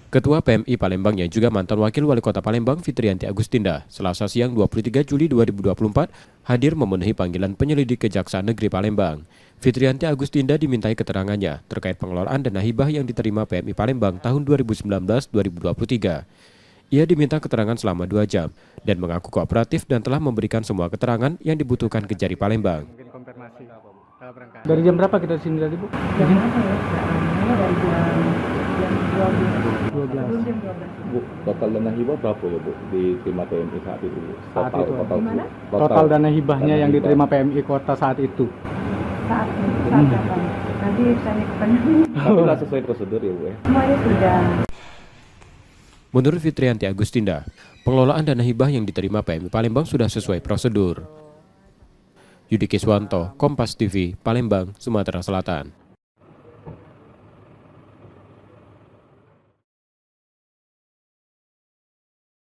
Ketua PMI Palembang yang juga mantan Wakil Wali Kota Palembang Fitriyanti Agustinda, Selasa siang 23 Juli 2024, hadir memenuhi panggilan penyelidik Kejaksaan Negeri Palembang. Fitriyanti Agustinda dimintai keterangannya terkait pengelolaan dana hibah yang diterima PMI Palembang tahun 2019-2023. Ia diminta keterangan selama 2 jam dan mengaku kooperatif dan telah memberikan semua keterangan yang dibutuhkan Kejari Palembang. Dari jam berapa kita di sini tadi, Bu? Jam berapa ya? Dari jam 12. Bu, total dana hibah berapa ya, Bu, diterima PMI saat itu? Bu? Saat itu. Total Dana hibahnya yang diterima PMI Kota saat itu. Saat kapan? Nanti saya Tapi nggak sesuai prosedur ya, Bu ya? semuanya sudah. Menurut Fitriyanti Agustinda, pengelolaan dana hibah yang diterima PMI Palembang sudah sesuai prosedur. Yudi Kiswanto, Kompas TV, Palembang, Sumatera Selatan.